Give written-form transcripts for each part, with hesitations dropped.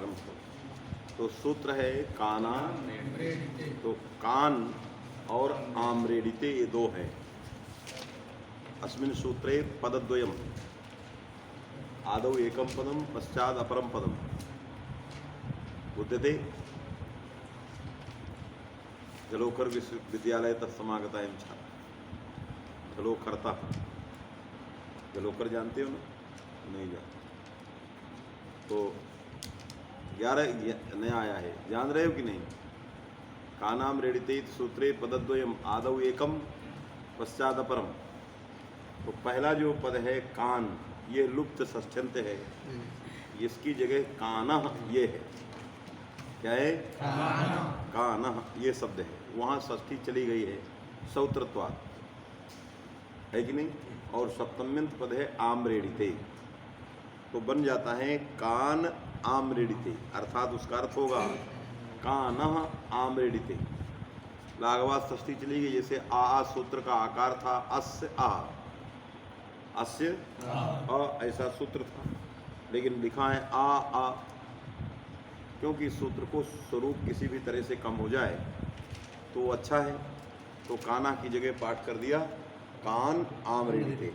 आरंभ हो। तो सूत्र है काना, तो कान और आम्रेडिते ये दो हैं। अस्मिन् सूत्रे पदद्वयम् आदौ एकं पदं पश्चात् अपरं पदं बुध्यते। जलोकर विश्वविद्यालय तक समागता एवं छात्र जलोकर्ता, जलोकर जानते हो ना? नहीं जानते तो 11 नया आया है, जान रहे हो कि नहीं? कानाम रेडिते सूत्रे पदद्वयम् आदौ एकम पश्चात अपरम। तो पहला जो पद है कान, ये लुप्त षष्ठ्यंत है, इसकी जगह कानः ये है। क्या है? कानः ये शब्द है, वहाँ षष्ठी चली गई है सौत्रत्वात्, है कि नहीं? और सप्तम्यंत पद है आम्रेडिते, तो बन जाता है कान आम्रेडिते, अर्थात उसका अर्थ होगा कानः आम्रेडिते। लाघवात षष्ठी चली गई, जैसे आ सूत्र का आकार था अस्य आ, अस्य अ ऐसा सूत्र था, लेकिन लिखा है आ, क्योंकि सूत्र को स्वरूप किसी भी तरह से कम हो जाए तो अच्छा है, तो काना की जगह पाठ कर दिया कान आम्रेडिते,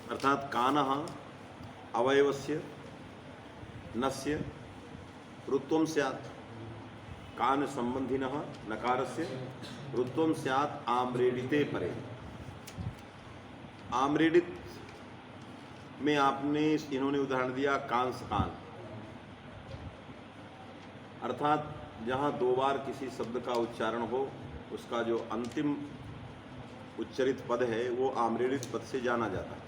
अर्थात कानः अवयवस्य नस्य ऋत्वं स्यात्, कान संबंधिनः नकारस्य ऋत्वं स्यात् आम्रेडिते परे। आम्रेडित में आपने इन्होंने उदाहरण दिया कांस कान, अर्थात जहाँ दो बार किसी शब्द का उच्चारण हो उसका जो अंतिम उच्चरित पद है वो आम्रेडित पद से जाना जाता है।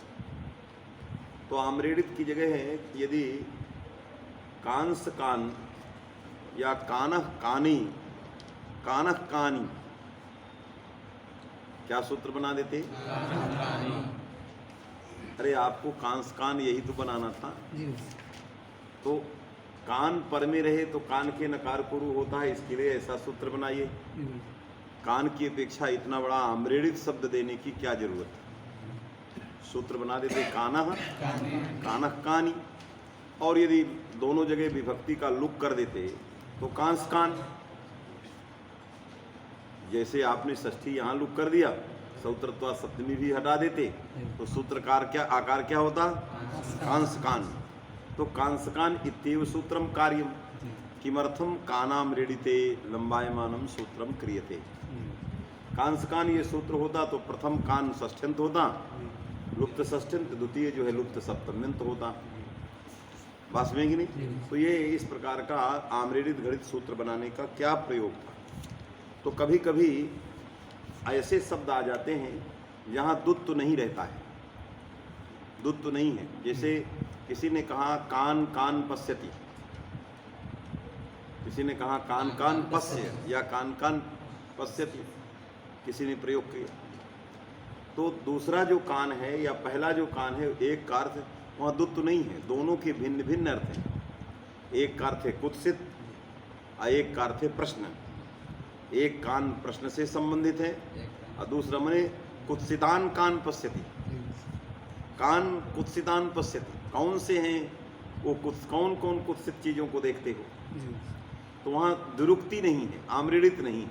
तो आम्रेडित की जगह है यदि कांस कान या कानः कानी, कानः कानी, क्या सूत्र बना देते? अरे आपको कांस कान यही तो बनाना था। तो कान पर में रहे तो कान के नकार पुरु होता है, इसके लिए ऐसा सूत्र बनाइए। कान की अपेक्षा इतना बड़ा आम्रेडित शब्द देने की क्या जरूरत है? सूत्र बना देते कानः कानः कानी, और यदि दोनों जगह विभक्ति का लुक कर देते तो कांस कान। जैसे आपने षष्ठी यहाँ लुक कर दिया, सौत्रत्वा सप्तमी भी हटा देते तो सूत्रकार क्या आकार क्या होता? कांस कान। तो कांसकान इत्येव सूत्रम कार्यम किमर्थम कानाम्रेडिते लंबायमानम सूत्रम क्रियते। कांसकान ये सूत्र होता तो प्रथम कान षष्ठ्यंत होता, लुप्त षष्ठ्यंत, द्वितीय जो है लुप्त सप्तम्यंत होता, बात में कि नहीं? तो ये इस प्रकार का आम्रेडित गणित सूत्र बनाने का क्या प्रयोग था। तो कभी कभी ऐसे शब्द आ जाते हैं जहाँ दुत्व नहीं रहता है, दुत्व नहीं है। जैसे किसी ने कहा कान कान पश्यति, किसी ने कहा कान कान पश्य या कान कान पश्यति, किसी ने प्रयोग किया, तो दूसरा जो कान है या पहला जो कान है एक का अर्थ वहाँ दुत्व नहीं है, दोनों के भिन्न भिन्न अर्थ हैं। एक का अर्थ है कुत्सित और एक का अर्थ है प्रश्न। एक कान प्रश्न से संबंधित है और दूसरा मने कुत्सितान कान पश्यति, कान कुत्सितान पश्यति, कौन से हैं वो कौन कौन कुत्सित चीज़ों को देखते हो। तो वहाँ दुरुक्ति नहीं है, आम्रेडित नहीं है,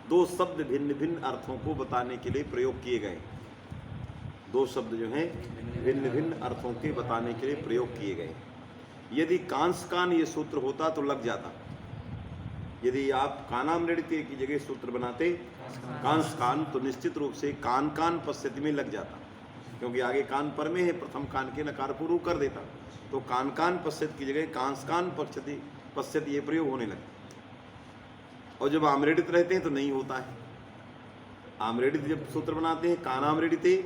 दो शब्द भिन्न भिन्न अर्थों को बताने के लिए प्रयोग किए गए, दो शब्द जो हैं भिन्न भिन्न अर्थों के बताने के लिए प्रयोग किए गए। यदि कांस कान ये सूत्र होता तो लग जाता, यदि आप कानाम्रेडिते की जगह सूत्र बनाते कांस कान तो निश्चित रूप से कान कान पश्यति में लग जाता, क्योंकि आगे कान पर में है, प्रथम कान के नकार पूर्व कर देता, तो कान कान पश्यति की जगह कांस कान पश्यति पश्यति ये प्रयोग होने लगता। और जब आम्रेडित रहते हैं तो नहीं होता है। आम्रेडित जब सूत्र बनाते हैं कानाम्रेडिते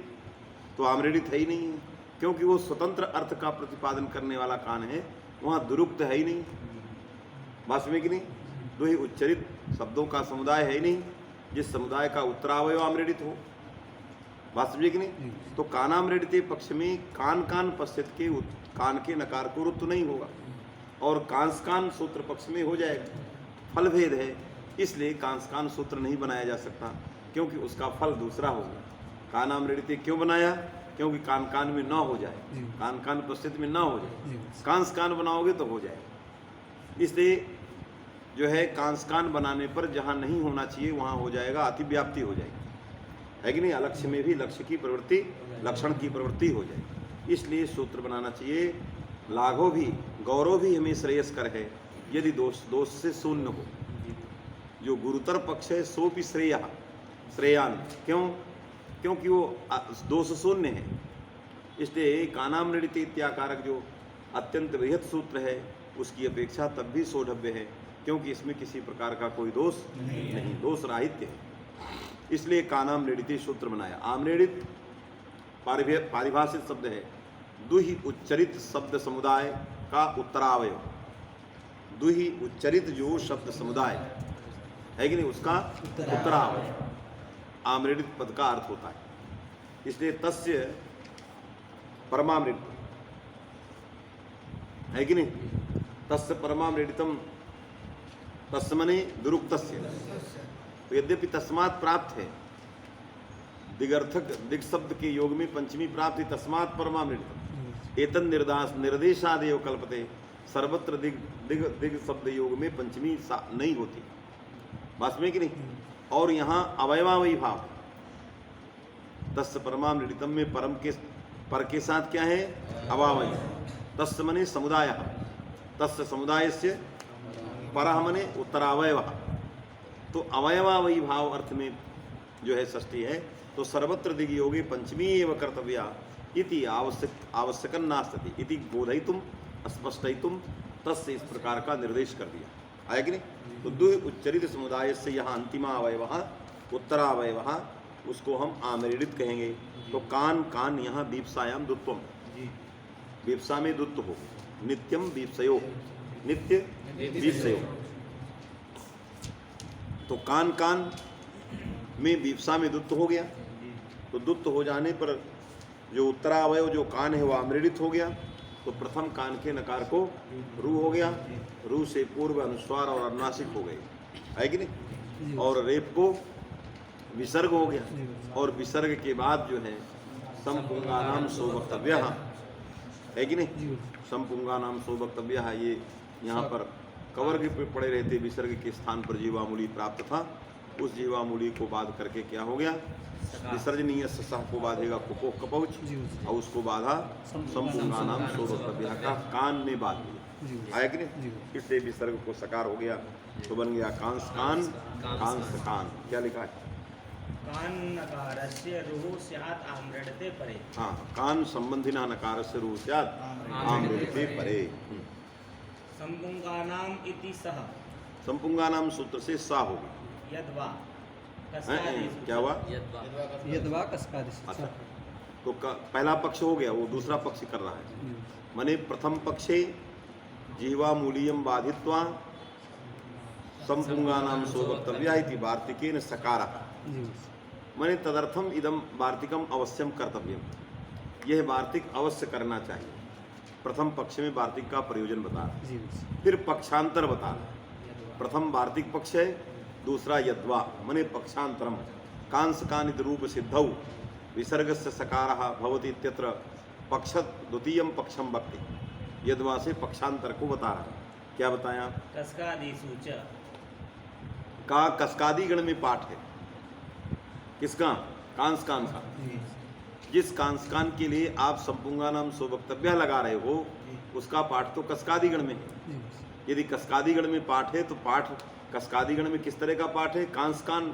तो आम्रेडित है ही नहीं है, क्योंकि वो स्वतंत्र अर्थ का प्रतिपादन करने वाला कान है, वहाँ दुरुक्त है ही नहीं, बात में कि नहीं? दो ही उच्चरित शब्दों का समुदाय है ही नहीं जिस समुदाय का उत्तरावय आम्रेडित हो, बात समझे कि नहीं? तो कानाम्रेडिते पक्ष में कान कान पश्यत के कान के नकार को रुत्व नहीं होगा, और कांसकान सूत्र पक्ष में हो जाएगा। फल भेद है, इसलिए कांसकान सूत्र नहीं बनाया जा सकता, क्योंकि उसका फल दूसरा होगा। कानाम्रेडिते क्यों बनाया? क्योंकि कान कान में ना हो जाए, जी। कान कान पश्चित में ना हो जाए। जी कांस कान बनाओगे तो हो जाएगा। इसलिए जो है कांस कान बनाने पर जहाँ नहीं होना चाहिए वहाँ हो जाएगा, अतिव्याप्ति हो जाएगी, है कि नहीं। अलक्ष्य में भी लक्ष्य की प्रवृत्ति, लक्षण की प्रवृत्ति हो जाएगी। इसलिए सूत्र बनाना चाहिए, लाघो भी गौरव भी हमें श्रेयस्कर है यदि दोष से शून्य हो। जो गुरुतर पक्ष है सो भी श्रेयान, क्यों? क्योंकि वो दोष शून्य है। इसलिए कानाम नृत्य इत्याकारक जो अत्यंत बृहत सूत्र है उसकी अपेक्षा तब भी सौढव्य है, क्योंकि इसमें किसी प्रकार का कोई दोष नहीं, दोष राहित्य है। इसलिए कानाम नृत्य सूत्र बनाया। आमनेडित पारिभाषित शब्द है, दुहि उच्चरित शब्द समुदाय का उत्तरावय। दुहि उच्चरित जो शब्द समुदाय है कि नहीं, उसका उत्तरावय आमृत पद का अर्थ होता है। इसलिए तस्य परमामृत है कि नहीं, तस्य परमामृतम, तस्य मने दुरुक्तस्य। तो यद्यपि तस्मात् प्राप्त है, दिगर्थक दिग शब्द के योग में पंचमी प्राप्त है, तस्मात् परमामृतम एतन निर्देशादेव कल्पते। सर्वत्र दिग दिग दिग शब्द योग में पंचमी नहीं होती, बात में कि नहीं। और यहाँ अवयवावयी भाव, तस्य परमामृतम में परम के पर के साथ क्या है, अवावयी। तस्य मने समुदाय, तस्य समुदाय से परः मने उत्तरावयव। तो अवयवावयी भाव अर्थ में जो है षष्ठी है। तो सर्वत्र दिग योगे पंचमी एव कर्तव्या इति आवश्यकं नास्ति इति बोधयितुम स्पष्टयितुम तस्य इस प्रकार का निर्देश कर दिया, आया कि नहीं। तो दुहि उच्चरित समुदाय से यहाँ अंतिमा अवयव उत्तरावयव, उसको हम आमृडित कहेंगे। तो कान कान यहाँ बीप्सायाम दुत्वम, बीप्सा में दुत्व हो, नित्यम बीप्सयो, नित्य बीप्सयो। तो कान कान में बीप्सा में दुत्व हो गया। तो दुत्व हो जाने पर जो उत्तरावयव जो कान है वो आमृडित हो गया। तो प्रथम कान के नकार को रू हो गया, रू से पूर्व अनुस्वार और अनुनासिक हो गए, है कि नहीं। और रेप को विसर्ग हो गया, और विसर्ग के बाद जो है समपुंगानाम सो वक्तव्य, है कि नहीं। समपुंगानाम सो वक्तव्य है, ये यहाँ पर कवर्ग पे पड़े रहते, विसर्ग के स्थान पर जीवामूली प्राप्त था। उस जीवामूली को बाध करके क्या हो गया, विसर्जनीय सह को बाधेगा कुपोह कपौच, और उसको बाधा संपुंगानाम सो वक्तव्य का कान में बाध दिया, आया कि नहीं। इससे विसर्ग को सकार हो गया, तो बन गया कांस कान, कांस कान। क्या लिखा है, कान नकारस्य रुः स्यात् आमृडते परे। हाँ, कान संबंधिना नकारस्य रुः स्यात् आमृडते परे। संपुंगानाम इति सह, संपुंगानाम सूत्र से सा होगा, यद्वा क्या हुआ, यद्वा कस्कादिश। अच्छा, तो पहला पक्ष हो गया, वो दूसरा पक्ष कर रहा है। मने प्रथम पक्षे जीवा मूलियम बाधित्वा संपुंगानाम सो वक्तव्या इति वार्तिकेन सकारः। मने तदर्थम इदम वार्तिकम अवश्यम कर्तव्यम, यह वार्तिक अवश्य करना चाहिए। प्रथम पक्ष में वार्तिक का प्रयोजन बता रहा, फिर पक्षांतर बता रहा। प्रथम वार्तिक पक्ष है, दूसरा यद्वा मने पक्षांतरम। कांस कानित रूप सिद्धौ विसर्गस्य सकारः भवति इत्यत्र पक्ष द्वितीयम पक्षम वक्ति। यद्वा से पक्षांतर को बता रहा। क्या बताया, कस्कादिषु च का कस्कादी गण में पाठ है, किसका, कांस कान का। जिस कांस कान के लिए आप संपुंगानाम सो वक्तव्य लगा रहे हो, उसका पाठ तो कस्कादी गण में है। यदि कस्कादी गण में पाठ है तो पाठ कस्कादी गण में किस तरह का पाठ है, कांस कान,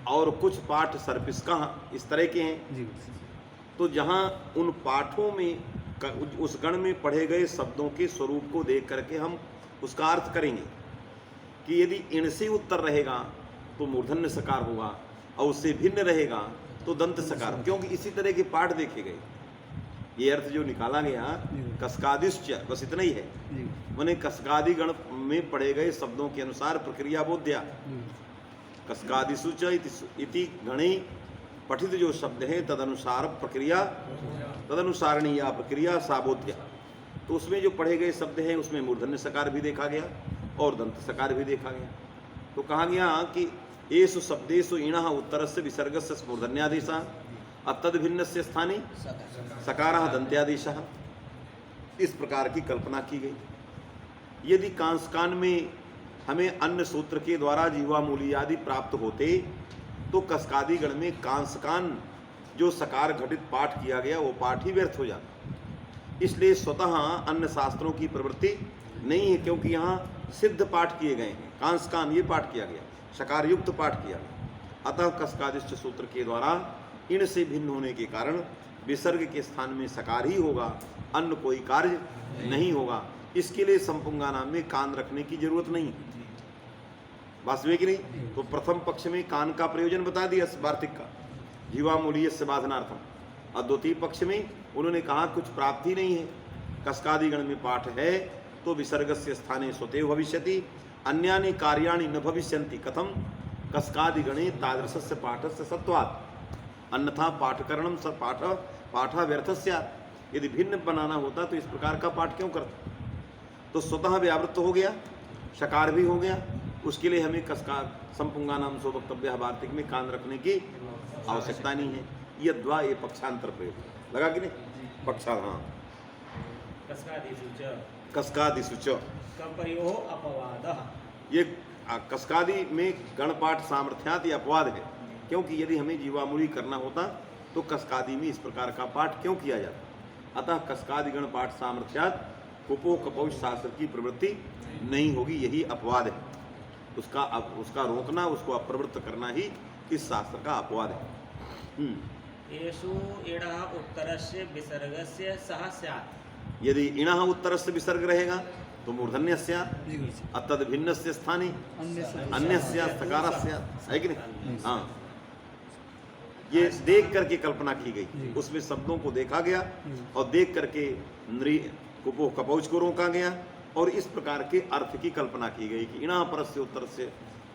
और कुछ पाठ सर्पिस्का इस तरह के हैं। तो जहाँ उन पाठों में उस गण में पढ़े गए शब्दों के स्वरूप को देख करके हम उसका अर्थ करेंगे कि यदि इन से उत्तर रहेगा तो मूर्धन्य सकार होगा, और उससे भिन्न रहेगा तो दंत सकार, क्योंकि इसी तरह के पाठ देखे गए। ये अर्थ जो निकाला गया कस्कादिश्च, बस इतना ही है। माने कस्कादी गण में पढ़े गए शब्दों के अनुसार प्रक्रिया बोध्या। कस्कादिषु च इति गणे पठित जो शब्द है तदनुसार प्रक्रिया, तदनुसारणीय प्रक्रिया साबोध्या। तो उसमें जो पढ़े गए शब्द हैं उसमें मूर्धन्य सकार भी देखा गया और दंत सकार भी देखा गया। तो कहा गया कि एषु शब्देषु इणः उत्तरस्य विसर्गस्य मूर्धन्यादेशः अतद भिन्न से स्थाने सकारः दंत्यादेशः, इस प्रकार की कल्पना की गई। यदि कांसकान में हमें अन्य सूत्र के द्वारा जीवा मूली आदि प्राप्त होते तो कस्कादी गण में कांसकान जो सकार घटित पाठ किया गया वो पाठ ही व्यर्थ हो जाता। इसलिए स्वतः अन्य शास्त्रों की प्रवृत्ति नहीं है, क्योंकि यहाँ सिद्ध पाठ किए गए हैं। कांसकान ये पाठ किया गया, सकार युक्त पाठ किया गया। अतः कस्कादिश्च सूत्र के द्वारा इनसे भिन्न होने के कारण विसर्ग के स्थान में सकार ही होगा, अन्य कोई कार्य नहीं होगा। इसके लिए संपुंगा नाम में कान रखने की जरूरत नहीं, वास्तविक नहीं। तो प्रथम पक्ष में कान का प्रयोजन बता दिया वार्तिक का, जीवा मूलीय से बाधनार्थम। और द्वितीय पक्ष में उन्होंने कहा कुछ प्राप्ति नहीं है, कस्कादी गण में पाठ है तो विसर्ग से स्थाने स्वतेव भविष्यति, अन्यानि कार्याणि न भविष्यन्ति। कथम कस्कादी गणे तादृशस्य पाठस्य सत्वात्, अन्यथा पाठकरणम स पाठ व्यर्थ स्यात्। यदि भिन्न बनाना होता तो इस प्रकार का पाठ क्यों करता। तो स्वतः व्यावृत्त हो गया, शकार भी हो गया, उसके लिए हमें कस्कार संपुंगा नाम सो वक्तव्य वार्तिक में कान रखने की आवश्यकता नहीं है। ये द्वा ये पक्षांतर प्रयोग लगा कि नहीं, पक्षा हाँ कस्कादिषु च कपयोः अपवादः। ये कस्कादी में गणपाठ सामर्थ्यात ये अपवाद है, क्योंकि यदि हमें जीवामूली करना होता तो कस्कादी में इस प्रकार का पाठ क्यों किया जाता। अतः कस्कादी गण पाठ सामर्थ्यात कुपो कपौष शास्त्र की प्रवृत्ति नहीं होगी, यही अपवाद है। उसका रोकना, उसको अप्रवृत्त करना ही इस शास्त्र का अपवाद है। येषु इणः उत्तरस्य विसर्गस्य सह स्यात्। यदि इणः उत्तरस्य विसर्ग रहेगा तो मूर्धन्य स्यात्, अतद भिन्नस्य स्थाने अन्यस्य सकारस्य, है कि नहीं। हाँ, ये देख करके कल्पना की गई, उसमें शब्दों को देखा गया और देख करके नृ कुपो कपौच को रोका गया और इस प्रकार के अर्थ की कल्पना की गई कि इणः परस्य उत्तरस्य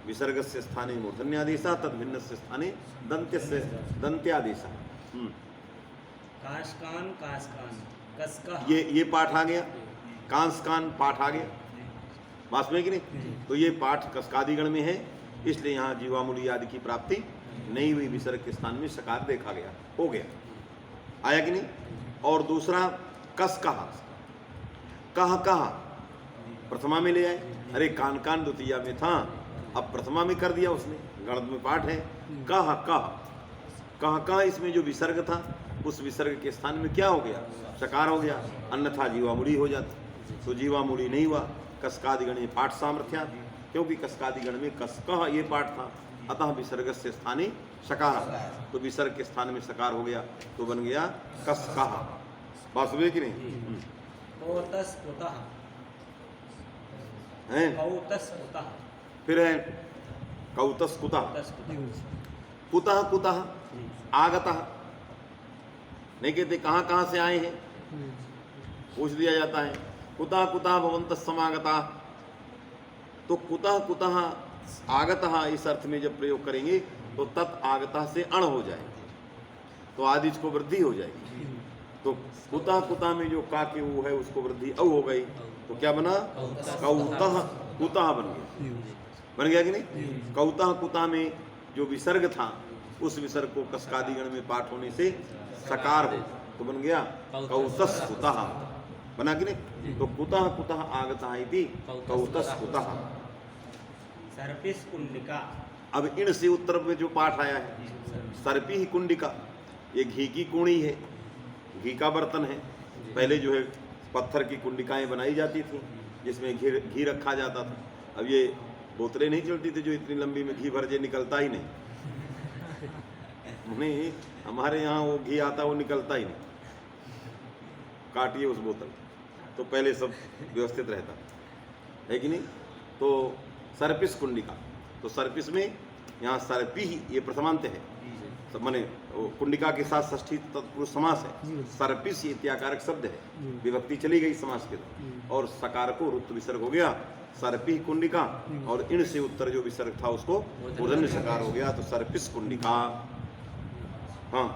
विसर्गस्य स्थाने मूर्धन्यादेशः, तद भिन्नस्य स्थाने दन्त्यस्य दन्त्यादेशः। कास्कान कास्कान कस्का, ये पाठ आ गया, कांसकान पाठ आ गया, वास्तव में कि नहीं। तो ये पाठ कस्कादिगण में है, इसलिए यहाँ जीवामूली आदि की प्राप्ति नहीं हुई, विसर्ग के स्थान में सकार देखा गया, हो गया, आया कि नहीं। और दूसरा कस कहा, कहा प्रथमा में ले आए, अरे कान कान द्वितीया में था, अब प्रथमा में कर दिया उसने, गणित में पाठ है। कह इसमें जो विसर्ग था उस विसर्ग के स्थान में क्या हो गया, सकार हो गया, अन्यथा जीवामूली हो जाती। तो जीवामूली नहीं हुआ। कस्कादिगण में पाठ सामर्थ्या, क्योंकि कस्कादिगण में कस्कह ये पाठ था, अतः विसर्ग से स्थाने सकार, तो विसर्ग के स्थान में सकार हो गया तो बन गया कस्कह, वास्तविक कि नहीं। कौतस्कुतः है, कौतस्कुतः, फिर है कौतस्कुतः, कुतः कुतः आगतः, नहीं कहते कहाँ कहाँ से आए हैं, पूछ दिया जाता है। कुतः कुतः भवन्तः समागताः, तो कुतः कुतः आगतः इस अर्थ में जब प्रयोग करेंगे तो तत् आगतः से अण हो जाएगा, तो आदिज को वृद्धि हो जाएगी। तो कुतः कुतः में जो का के वो है उसको वृद्धि औ हो गई, तो क्या बना, कौतः कुतः बन गया कि नहीं। कौतः कुतः में जो विसर्ग था उस विसर्ग को कस्कादिगण में पाठ होने से सकार हो तो बन गया कौतस्कुतः, बना कि नहीं। तो कुतः कुतः आगतः इति कौतस्कुतः। सर्पिस कुंडिका, अब इन से उत्तर में जो पाठ आया है, सर्पी ही कुंडिका, ये घी की कुणी है, घी का बर्तन है। पहले जो है पत्थर की कुंडिकाएं बनाई जाती थी जिसमें घी रखा जाता था। अब ये बोतलें नहीं चलती थी जो इतनी लंबी में घी भर जे निकलता ही नहीं, नहीं हमारे यहाँ वो घी आता वो निकलता ही नहीं, काटिए उस बोतल, तो पहले सब व्यवस्थित रहता है कि नहीं। तो सर्पिस कुंडिका, तो सर्पिस में यहाँ सर्पी ही ये प्रथमांत है, माने कुंडिका के साथ षष्ठी तत्पुरुष समास है। सर्पिस ये इत्याकारक शब्द है, विभक्ति चली गई समास के, और सकार को रुत्व विसर्ग हो गया, सर्पी कुंडिका, और इन से उत्तर जो विसर्ग था उसको मूर्धन्य सकार हो गया, तो सर्पिस कुंडिका। हाँ,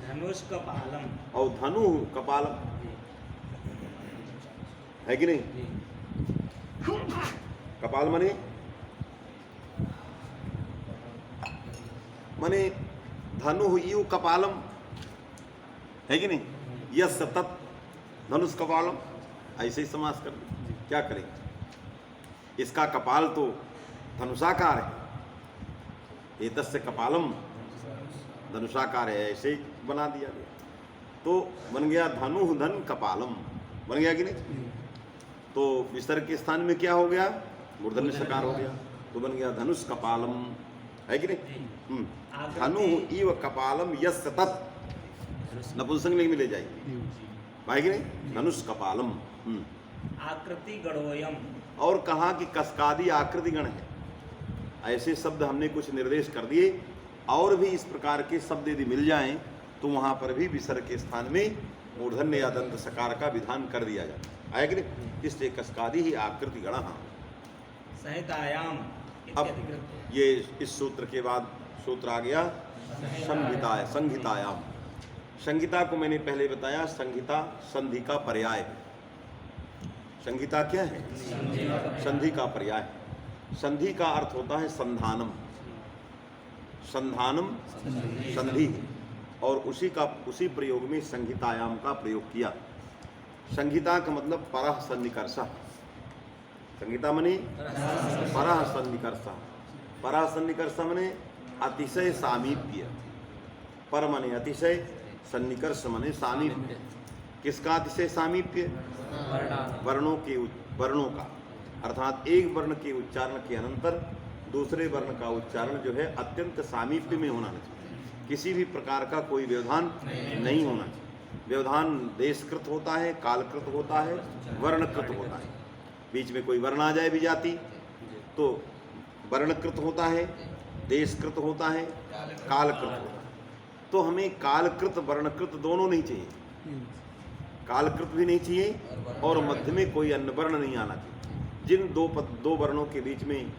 धनुष कपालम, और धनु कपालम है कि नहीं। कपाल मने धनु यु कपालम, है कि नहीं? यस्य तत् धनुष कपालम, ऐसे ही समास कर दे। क्या करेंगे? इसका कपाल तो धनुषाकार है, एतस्य कपालम धनुषाकार है, ऐसे ही बना दिया गया। तो बन गया धनु धन कपालम, बन गया कि नहीं? तो विसर्ग के स्थान में क्या हो गया? मूर्धन्य सकार हो गया, तो बन गया धनुष कपालम, है कि नहीं? धनु इव कपालम यस्य तत्, नपुंसकलिंग में ले जाएगी, है कि नहीं? धनुष कपालम। आकृति गणोयम, और कहा कि कस्कादी आकृति गण है। ऐसे शब्द हमने कुछ निर्देश कर दिए, और भी इस प्रकार के शब्द यदि मिल जाएं तो वहां पर भी विसर्ग के स्थान में मूर्धन्य या दंत सकार का विधान कर दिया जाता है, आया कि नहीं? इसलिए कस्कादी ही आकृति गण। संहितायाम अब इत्यधिकृत। ये इस सूत्र के बाद सूत्र आ गया संहिता, संहितायाम। संहिता को मैंने पहले बताया, संहिता संधि का पर्याय है। संहिता क्या है? संधि का पर्याय। संधि का अर्थ होता है संधानम, संधानम संधि है, और उसी प्रयोग में संहितायाम का प्रयोग किया। संहिता का मतलब परः सन्निकर्ष। संहिता मने परः सन्निकर्ष, परः सन्निकर्ष मने अतिशय सामीप्य, पर मने अतिशय, सन्निकर्ष मने सामीप्य। किसका अतिशय सामीप्य? वर्णों का, अर्थात एक वर्ण के उच्चारण के अनंतर दूसरे वर्ण का उच्चारण जो है अत्यंत सामीप्य में होना चाहिए। किसी भी प्रकार का कोई व्यवधान नहीं होना चाहिए। व्यवधान देशकृत होता है, कालकृत होता है, वर्णकृत होता है। बीच में कोई वर्ण आ जाए भी जाति तो वर्णकृत होता है, देशकृत होता है, कालकृत होता है। तो हमें कालकृत वर्णकृत दोनों नहीं चाहिए, कालकृत भी नहीं चाहिए और मध्य में कोई अन्य वर्ण नहीं आना चाहिए। जिन दो वर्णों के बीच में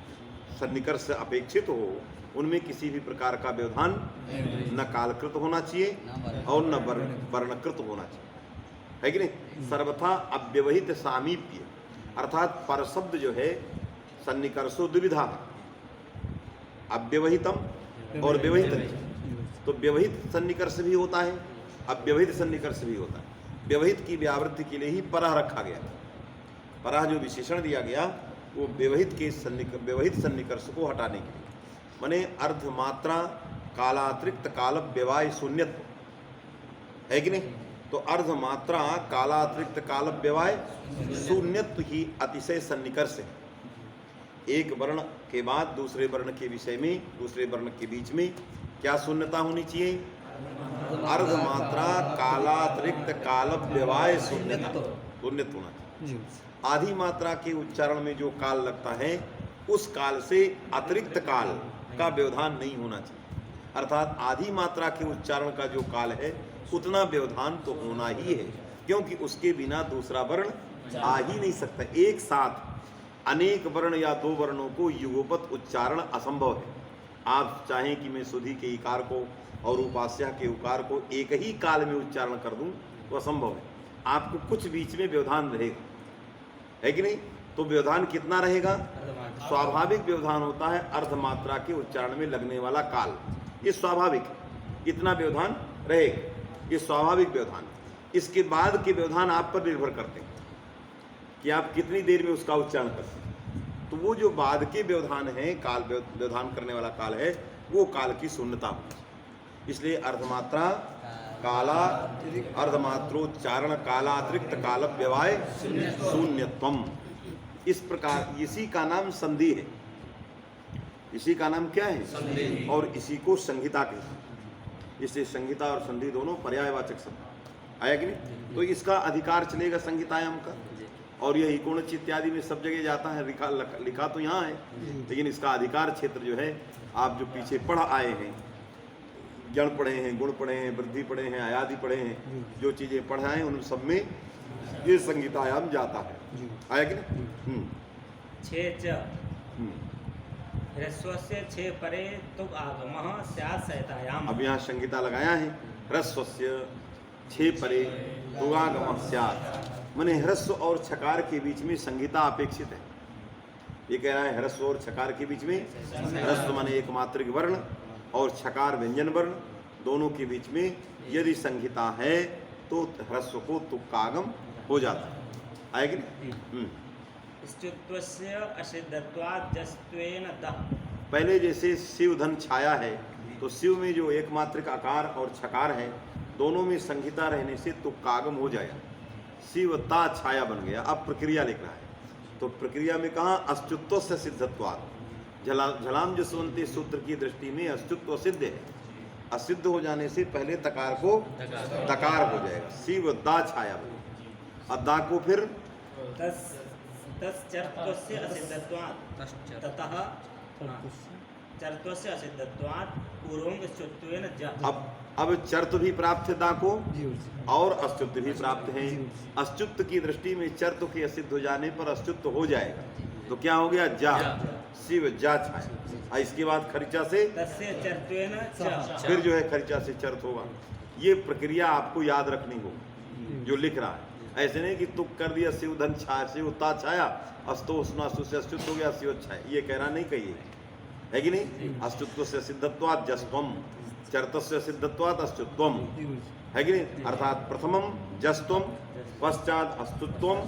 सन्निकर्ष अपेक्षित हो उनमें किसी भी प्रकार का व्यवधान न कालकृत होना चाहिए और न वर्णकृत होना चाहिए, है कि नहीं? सर्वथा अव्यवहित सामीप्य, अर्थात पर शब्द जो है सन्निकर्षो द्विविधा, अव्यवहितम और व्यवहित। तो व्यवहित सन्निकर्ष भी होता है, अव्यवहित सन्निकर्ष भी होता है। व्यवहित की व्यावृत्ति के लिए ही परह रखा गया। परह जो विशेषण दिया गया वो व्यवहित सन्निकर्ष को हटाने के लिए, माने अर्धमात्रा कालातिरिक्त काल व्यवाय शून्यत्व, है कि नहीं? तो अर्धमात्रा कालातिरिक्त काल व्यवाय शून्यत्व ही अतिशय सन्निकर्ष है। एक वर्ण के बाद दूसरे वर्ण के विषय में, दूसरे वर्ण के बीच में क्या शून्यता होनी चाहिए? अर्धमात्रा कालातिरिक्त काल व्यवाय शून्यत्व होना चाहिए। आधी मात्रा के उच्चारण में जो काल लगता है उस काल से अतिरिक्त काल का व्यवधान नहीं होना चाहिए। अर्थात आधी मात्रा के उच्चारण का जो काल है उतना व्यवधान तो होना ही है, क्योंकि उसके बिना दूसरा वर्ण आ ही नहीं सकता। एक साथ अनेक वर्ण या दो वर्णों को युगोपत उच्चारण असंभव है। आप चाहें कि मैं सुधी के इकार को और उपास्या के उकार को एक ही काल में उच्चारण कर दूं तो असंभव है। आपको कुछ बीच में व्यवधान रहेगा, है कि नहीं? तो व्यवधान कितना रहेगा? स्वाभाविक व्यवधान होता है अर्धमात्रा के उच्चारण में लगने वाला काल, ये स्वाभाविक है। कितना व्यवधान रहेगा? ये स्वाभाविक व्यवधान। इसके बाद के व्यवधान आप पर निर्भर करते हैं कि आप कितनी देर में उसका उच्चारण करते हैं। तो वो जो बाद के व्यवधान है, काल व्यवधान करने वाला काल है, वो काल की शून्यता होगी। इसलिए अर्धमात्रा काला अर्धमात्रोच्चारण कालातिरिक्त काल व्यवाय शून्यत्वम, इस प्रकार इसी का नाम संधि है। इसी का नाम क्या है? संधि। और इसी को संहिता कहते हैं। इससे संहिता और संधि दोनों पर्यायवाचक शब्द, आया कि नहीं? तो इसका अधिकार चलेगा संहितायाम का, और यह इकोणच इत्यादि में सब जगह जाता है। लिखा तो यहाँ है, लेकिन इसका अधिकार क्षेत्र जो है, आप जो पीछे पढ़ आए हैं, जड़ पढ़े हैं, गुण पढ़े हैं, वृद्धि पढ़े हैं, आयादि पढ़े हैं, जो चीजें पढ़े हैं उन सब में ये संहितायाम जाता है, आया कि नहीं? ह्रस्वस्य छे परे तुक आगमः स्यात् संहितायाम। अब यहाँ संहिता लगाया है, ह्रस्वस्य छे परे तुगागमः स्यात्, माने ह्रस्व और छकार के बीच में संहिता अपेक्षित है। ये कह रहा है ह्रस्व और छकार के बीच में, ह्रस्व माने एक मात्रिक वर्ण और छकार व्यंजन वर्ण, दोनों के बीच में यदि संहिता है तो ह्रस्व को तुक्कागम हो जाता है। आए कि नहीं? स्तुत्वस्य असिद्धत्वात् जस्त्वेन तः। पहले जैसे शिव धन छाया है तो शिव में जो एकमात्रिक आकार और छकार है दोनों में संहिता रहने से तुक्कागम हो जाएगा। शिवता छाया बन गया। अब प्रक्रिया लिख रहा है तो प्रक्रिया में कहा अस्तुत्व से सिद्धत्वात्। झलाम जसवंती सूत्र की दृष्टि में अस्तुत्व सिद्ध है। असिद्ध हो जाने से पहले तकार को तकार हो जाएगा। शिव दा छाया बन। अब दा को फिर तश्चर्त्वस्य असिद्धत्वात् ततः चर्त्वस्य असिद्धत्वात् पूर्वं स्तुत्वेन ज। अब चर्त भी प्राप्त है दा को जी और अस्तुत्व भी प्राप्त है। अस्तुत्व की दृष्टि में चर्त के असिद्ध हो जाने पर अस्तुत्व हो जाएगा तो क्या हो गया जा। शिव जा छाया। और इसके बाद खर्चा से तस्य चर्त्वेन च। फिर जो है खर्चा से चर्त होगा। ये प्रक्रिया आपको याद रखनी होगी जो लिख रहा है। ऐसे नहीं कि तुक कर दिया शिव धन छाया शिव ता छाया अस्तो उष्णास्तु से अस्तुत्व हो गया शिव छाया। ये कहना नहीं कहिए है कि नहीं। अस्तुत्व से सिद्धत्वात् जस्त्वम चर्तस्य सिद्धत्वात् अस्तुत्वम है कि नहीं। अर्थात प्रथमम जस्त्वम पश्चात अस्तुत्वम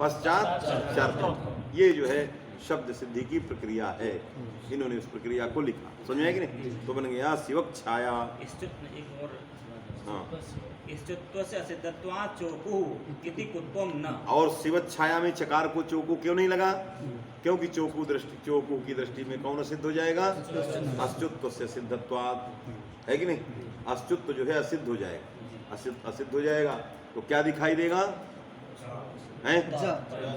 पश्चात चर्तम। ये जो है शब्द सिद्धि की प्रक्रिया है। इन्होंने उस प्रक्रिया को लिखा। समझ में कि नहीं। तो बन गया शिवक छाया। एक और हाँ स्तुत्वस्य असिद्धत्वात् चोकुः इति कुत्वं न। और शिवत छाया में चकार को चोकू क्यों नहीं लगा? क्योंकि चोकू की दृष्टि में कौन सिद्ध हो जाएगा? अस्तुत्व से सिद्धत्वात् है कि नहीं। अस्तुत्व जो है असिद्ध हो जाएगा। असिद्ध हो जाएगा तो क्या दिखाई देगा? हैं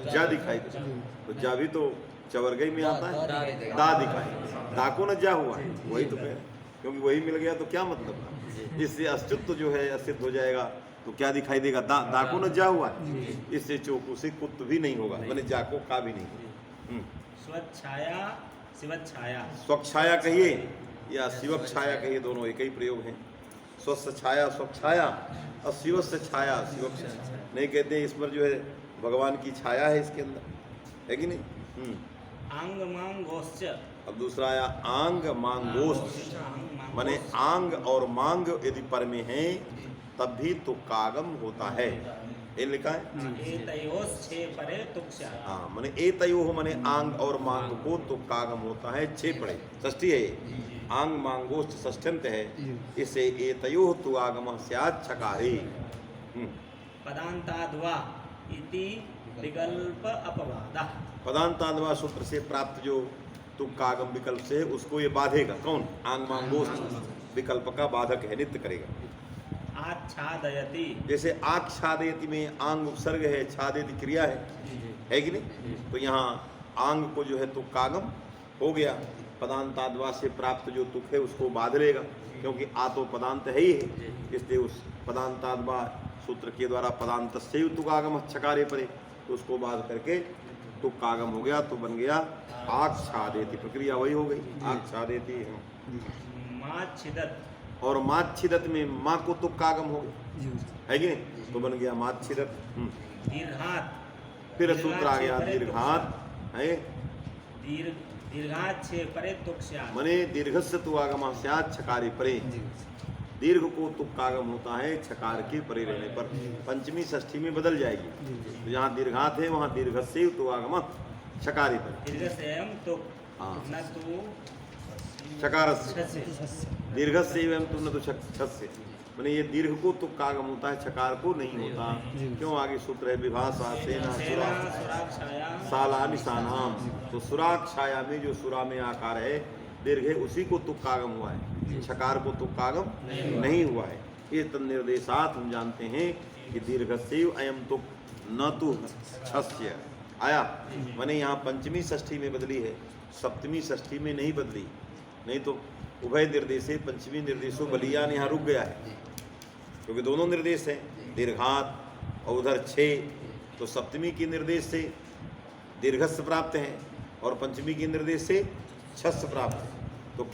जा दिखाई देगा। तो जा भी तो चवरगई में आता है दा दिखाई। दा को न जा हुआ है वही तो कह क्योंकि वही मिल गया तो क्या मतलब। इससे अस्तित्व जो है असिद्ध हो जाएगा तो क्या दिखाई देगा? दा को न जा हुआ है। इससे चोकू से कुत्त भी नहीं होगा मैंने जाको का भी नहीं। स्वच्छाया शिवच्छाया। स्वच्छाया कहिए या शिवक छाया कहिए दोनों एक ही प्रयोग है। स्वस्थ छाया स्वच्छाया और शिवस्य छाया शिवक छाया नहीं कहते। इस पर जो है भगवान की छाया है इसके अंदर है कि नहीं। आंग मांग गोश्च। अब दूसरा आया आंग मांगोष्ठ। माने आंग और मांग यदि पर में है तब भी तुक्कागम होता है। ये लिखा है एतयोश्चे परे तुक्ष्या। हाँ माने एतयोः माने आंग और मांग को तुक्कागम होता है। 6 पड़े षष्ठी है ये। आंग मांगोष्ठ षष्ठ्यंत है। इससे एतयोः तुक्कागमः स्यात् छकारे। पदान्ताद्वा इति विकल्प अपवादः। पदान्ताद्वा सूत्र से प्राप्त जो तुक्कागम विकल्प से है उसको ये बाधेगा। कौन? आंग मांगोष्ठ विकल्प का बाधक है नित्य करेगा। आच्छादयति। जैसे आच्छादयति में आंग उपसर्ग है छादयति क्रिया है कि नहीं। तो यहाँ आंग को जो है तुक्कागम हो गया। पदान्ताद्वा से प्राप्त जो तुक है उसको बाध लेगा क्योंकि आ तो पदांत है ही है। इसलिए उस पदान्ताद्वा सूत्र के द्वारा पदांत से तुक्कागम छकारे परे तो उसको बाध करके तुक्कागम हो गया तो बन गया आच्छादेति। प्रक्रिया वही हो गई आच्छादेति। माच्छिदत्। और माच्छिदत में माँ को तुक्कागम हो गया है कि नहीं। तो बन गया माच्छिदत। दीर्घात। फिर सूत्र आ गया दीर्घात है। दीर्घात छे परे तुक्ष्या। मने दीर्घस्य तुक्कागम स्यात् छकारे परे। दीर्घ को तुक्कागम होता है छकार के परे रहने पर। पंचमी षष्ठी में बदल जाएगी। तो जहाँ दीर्घात है वहाँ दीर्घस्य तुक्कागम छकारे परे। दीर्घस्यम तुक न तु छकारस्य। दीर्घस्य एवं तुम न तो छस्य। मैंने ये दीर्घ को तुक्कागम होता है छकार को नहीं होता। क्यों? आगे सूत्र है विभाषा सेना सुराक्षाया साला निशानाम। तो सुराक्षाया में जो सुरा में आकार है दीर्घ है उसी को तुक्कागम हुआ है। छकार को तुक्कागम नहीं हुआ है। ये तन्निर्देशात हम जानते हैं कि दीर्घस्यैव अयम तुक न तु छस्य आया। मैंने यहाँ पंचमी षष्ठी में बदली है सप्तमी षष्ठी में नहीं बदली। नहीं तो उभय निर्देशे पंचमी निर्देशों बलियान यहाँ रुक गया है क्योंकि दोनों निर्देश हैं दीर्घात और उधर 6। तो सप्तमी के निर्देश से दीर्घस्य प्राप्त हैं और पंचमी के निर्देश से छस्य प्राप्त है। तो क्या